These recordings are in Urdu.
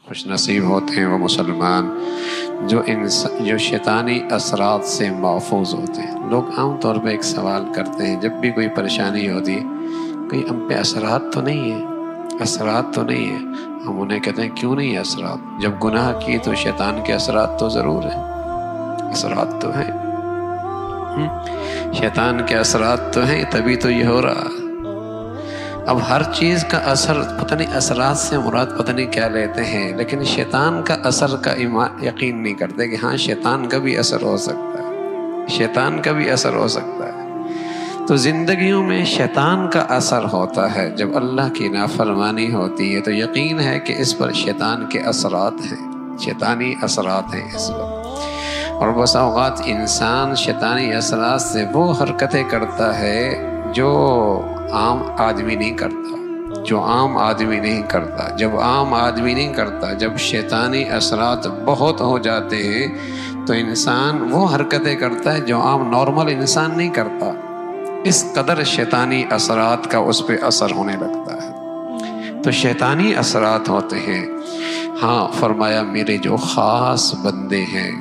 خوش نصیب ہوتے ہیں وہ مسلمان جو شیطانی اثرات سے محفوظ ہوتے ہیں۔ لوگ عام طور پہ ایک سوال کرتے ہیں جب بھی کوئی پریشانی ہوتی ہے، کوئی ہم پہ اثرات تو نہیں ہے، اثرات تو نہیں ہے۔ ہم انہیں کہتے ہیں کیوں نہیں ہے اثرات؟ جب گناہ کی تو شیطان کے اثرات تو ضرور ہیں، اثرات تو ہیں، شیطان کے اثرات تو ہیں، تبھی تو یہ ہو رہا۔ اب ہر چیز کا اثر پتہ نہیں، اثرات سے مراد پتہ نہیں کیا لیتے ہیں، لیکن شیطان کا اثر کا یقین نہیں کرتے کہ ہاں شیطان کا بھی اثر ہو سکتا ہے، شیطان کا بھی اثر ہو سکتا ہے۔ تو زندگیوں میں شیطان کا اثر ہوتا ہے، جب اللہ کی نافرمانی ہوتی ہے تو یقین ہے کہ اس پر شیطان کے اثرات ہیں، شیطانی اثرات ہیں اس پر۔ اور بس اوقات انسان شیطانی اثرات سے وہ حرکتیں کرتا ہے جو عام آدمی نہیں کرتا، جو عام آدمی نہیں کرتا۔ جب عام آدمی نہیں کرتا، جب شیطانی اثرات بہت ہو جاتے ہیں تو انسان وہ حرکتیں کرتا ہے جو عام نارمل انسان نہیں کرتا۔ اس قدر شیطانی اثرات کا اس پہ اثر ہونے لگتا ہے۔ تو شیطانی اثرات ہوتے ہیں۔ ہاں فرمایا میرے جو خاص بندے ہیں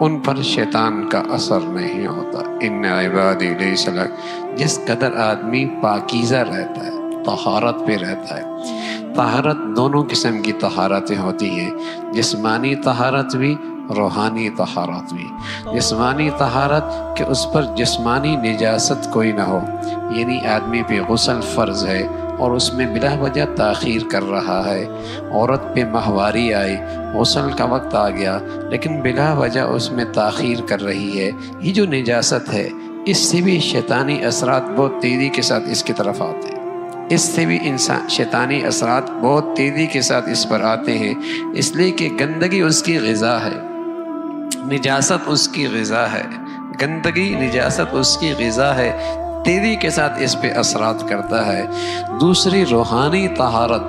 ان پر شیطان کا اثر نہیں ہوتا۔ ان عبادی لیس لک، جس قدر آدمی پاکیزہ رہتا ہے، طہارت پہ رہتا ہے۔ طہارت دونوں قسم کی طہارتیں ہوتی ہیں، جسمانی طہارت بھی، روحانی طہارت بھی۔ جسمانی طہارت کہ اس پر جسمانی نجاست کوئی نہ ہو، یعنی آدمی پہ غسل فرض ہے اور اس میں بلا وجہ تاخیر کر رہا ہے، عورت پہ ماہواری آئی، غسل کا وقت آ گیا لیکن بلا وجہ اس میں تاخیر کر رہی ہے، یہ جو نجاست ہے اس سے بھی شیطانی اثرات بہت تیزی کے ساتھ اس کی طرف آتے ہیں۔ اس سے بھی شیطانی اثرات بہت تیزی کے ساتھ اس پر آتے ہیں، اس لیے کہ گندگی اس کی غذا ہے، نجاست اس کی غذا ہے، گندگی نجاست اس کی غذا ہے، تیزی کے ساتھ اس پہ اثرات کرتا ہے۔ دوسری روحانی طہارت،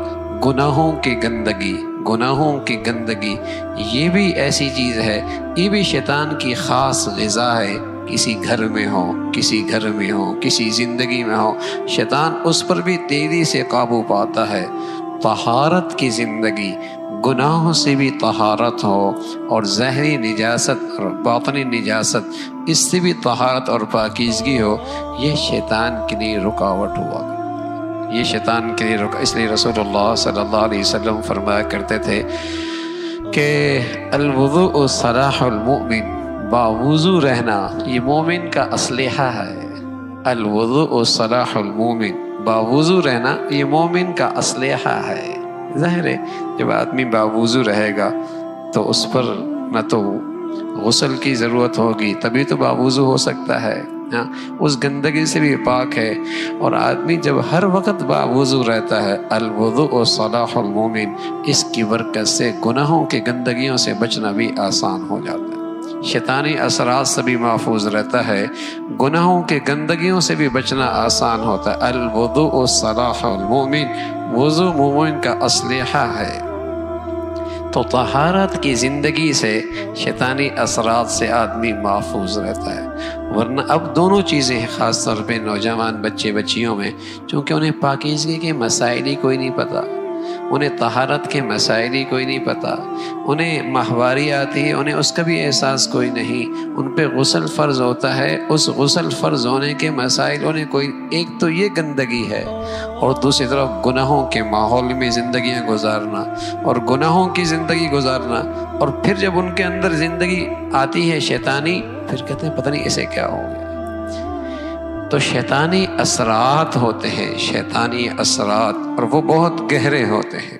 گناہوں کی گندگی، گناہوں کی گندگی یہ بھی ایسی چیز ہے، یہ بھی شیطان کی خاص غذا ہے۔ کسی گھر میں ہو، کسی گھر میں ہو، کسی زندگی میں ہو، شیطان اس پر بھی تیزی سے قابو پاتا ہے۔ طہارت کی زندگی، گناہوں سے بھی طہارت ہو اور ظاہری نجاست اور باطنی نجاست اس سے بھی طہارت اور پاکیزگی ہو، یہ شیطان کے لیے رکاوٹ ہوا، یہ شیطان کے لیے اس لیے رسول اللہ صلی اللہ علیہ وسلم فرمایا کرتے تھے کہ الوضوء صلاح المؤمن، باوضو رہنا یہ مومن کا اسلحہ ہے۔ الوضوء صلاح المؤمن، باوضو رہنا یہ مومن کا اسلحہ ہے۔ ظاہر ہے جب آدمی باوضو رہے گا تو اس پر نہ تو غسل کی ضرورت ہوگی، تبھی تو باوضو ہو سکتا ہے، اس گندگی سے بھی پاک ہے۔ اور آدمی جب ہر وقت باوضو رہتا ہے، الوضوء صلاح المؤمن، اس کی برکت سے گناہوں کی گندگیوں سے بچنا بھی آسان ہو جاتا ہے، شیطانی اثرات سے بھی محفوظ رہتا ہے، گناہوں کے گندگیوں سے بھی بچنا آسان ہوتا ہے۔ الوضوء صلاح المؤمن، وضو مومن کا اسلحہ ہے۔ تو طہارت کی زندگی سے شیطانی اثرات سے آدمی محفوظ رہتا ہے۔ ورنہ اب دونوں چیزیں خاص طور پہ نوجوان بچے بچیوں میں، چونکہ انہیں پاکیزگی کے مسائل ہی کوئی نہیں پتہ، انہیں طہارت کے مسائل ہی کوئی نہیں پتہ، انہیں ماہواری آتی ہے انہیں اس کا بھی احساس کوئی نہیں، ان پہ غسل فرض ہوتا ہے، اس غسل فرض ہونے کے مسائل انہیں کوئی، ایک تو یہ گندگی ہے اور دوسری طرف گناہوں کے ماحول میں زندگیاں گزارنا اور گناہوں کی زندگی گزارنا، اور پھر جب ان کے اندر زندگی آتی ہے شیطانی، پھر کہتے ہیں پتہ نہیں اسے کیا ہو گیا۔ تو شیطانی اثرات ہوتے ہیں، شیطانی اثرات، اور وہ بہت گہرے ہوتے ہیں۔